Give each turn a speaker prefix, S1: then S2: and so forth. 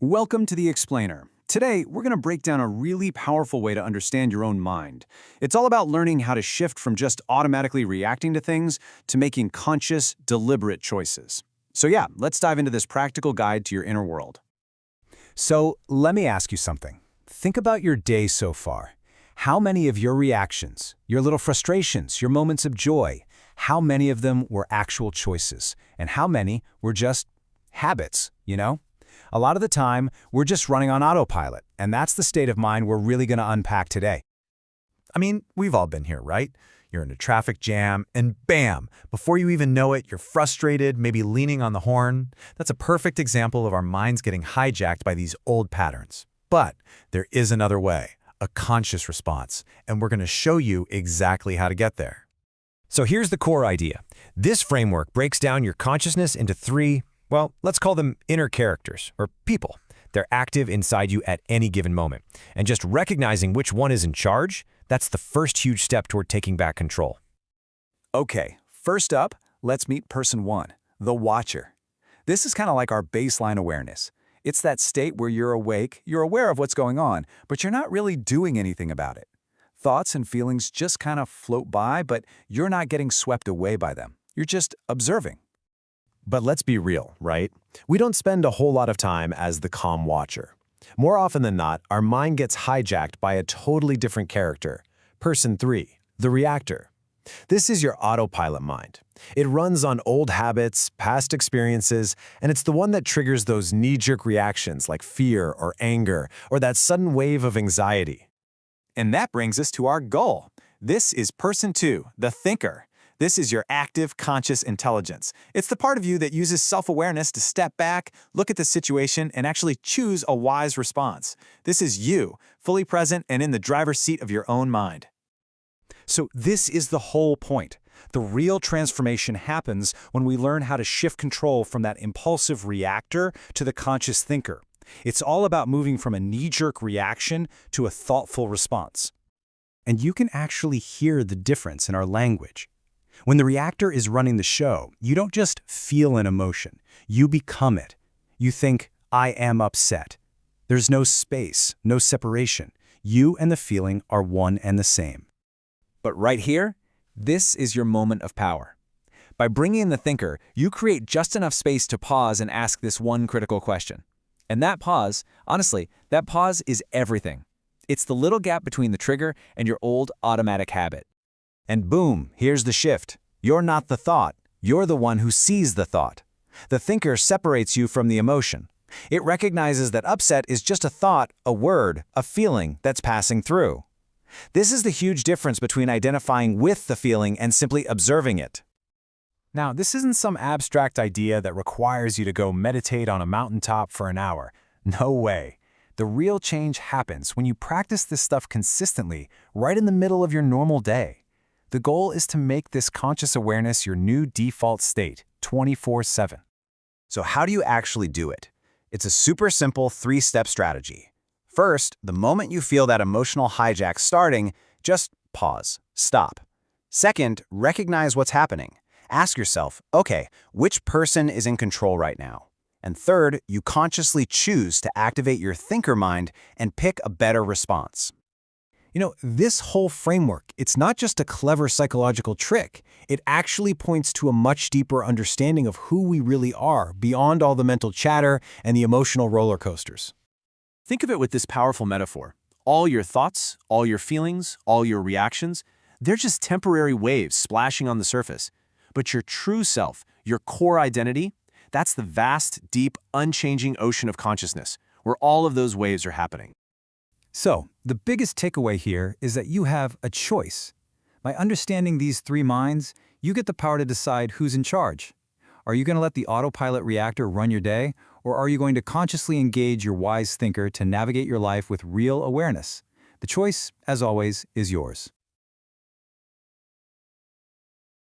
S1: Welcome to The Explainer. Today, we're going to break down a really powerful way to understand your own mind. It's all about learning how to shift from just automatically reacting to things to making conscious, deliberate choices. So yeah, let's dive into this practical guide to your inner world.
S2: So let me ask you something. Think about your day so far. How many of your reactions, your little frustrations, your moments of joy, how many of them were actual choices? And how many were just habits, A lot of the time, we're just running on autopilot, and that's the state of mind we're really going to unpack today.
S3: I mean, we've all been here, right? You're in a traffic jam, and bam! Before you even know it, you're frustrated, maybe leaning on the horn. That's a perfect example of our minds getting hijacked by these old patterns. But there is another way, a conscious response, and we're going to show you exactly how to get there.
S4: So here's the core idea. This framework breaks down your consciousness into three, well, let's call them inner characters, or people. They're active inside you at any given moment. And just recognizing which one is in charge, that's the first huge step toward taking back control.
S1: Okay, first up, let's meet person one, the watcher. This is kind of like our baseline awareness. It's that state where you're awake, you're aware of what's going on, but you're not really doing anything about it. Thoughts and feelings just kind of float by, but you're not getting swept away by them. You're just observing.
S4: But let's be real, right? We don't spend a whole lot of time as the calm watcher. More often than not, our mind gets hijacked by a totally different character. Person three, the reactor. This is your autopilot mind. It runs on old habits, past experiences, and it's the one that triggers those knee-jerk reactions like fear or anger or that sudden wave of anxiety.
S1: And that brings us to our goal. This is person two, the thinker. This is your active, conscious intelligence. It's the part of you that uses self-awareness to step back, look at the situation, and actually choose a wise response. This is you, fully present and in the driver's seat of your own mind. So this is the whole point. The real transformation happens when we learn how to shift control from that impulsive reactor to the conscious thinker. It's all about moving from a knee-jerk reaction to a thoughtful response. And you can actually hear the difference in our language. When the reactor is running the show, you don't just feel an emotion, you become it. You think, I am upset. There's no space, no separation. You and the feeling are one and the same. But right here, this is your moment of power. By bringing in the thinker, you create just enough space to pause and ask this one critical question. And that pause, honestly, that pause is everything. It's the little gap between the trigger and your old automatic habit. And boom, here's the shift. You're not the thought. You're the one who sees the thought. The thinker separates you from the emotion. It recognizes that upset is just a thought, a word, a feeling that's passing through. This is the huge difference between identifying with the feeling and simply observing it.
S2: Now, this isn't some abstract idea that requires you to go meditate on a mountaintop for an hour. No way. The real change happens when you practice this stuff consistently, right in the middle of your normal day. The goal is to make this conscious awareness your new default state, 24/7.
S3: So how do you actually do it? It's a super simple three-step strategy. First, the moment you feel that emotional hijack starting, just pause, stop. Second, recognize what's happening. Ask yourself, okay, which person is in control right now? And third, you consciously choose to activate your thinker mind and pick a better response.
S2: This whole framework, it's not just a clever psychological trick. It actually points to a much deeper understanding of who we really are beyond all the mental chatter and the emotional roller coasters.
S1: Think of it with this powerful metaphor. All your thoughts, all your feelings, all your reactions, they're just temporary waves splashing on the surface. But your true self, your core identity, that's the vast, deep, unchanging ocean of consciousness, where all of those waves are happening.
S2: So, the biggest takeaway here is that you have a choice. By understanding these three minds, you get the power to decide who's in charge. Are you going to let the autopilot reactor run your day, or are you going to consciously engage your wise thinker to navigate your life with real awareness? The choice, as always, is yours.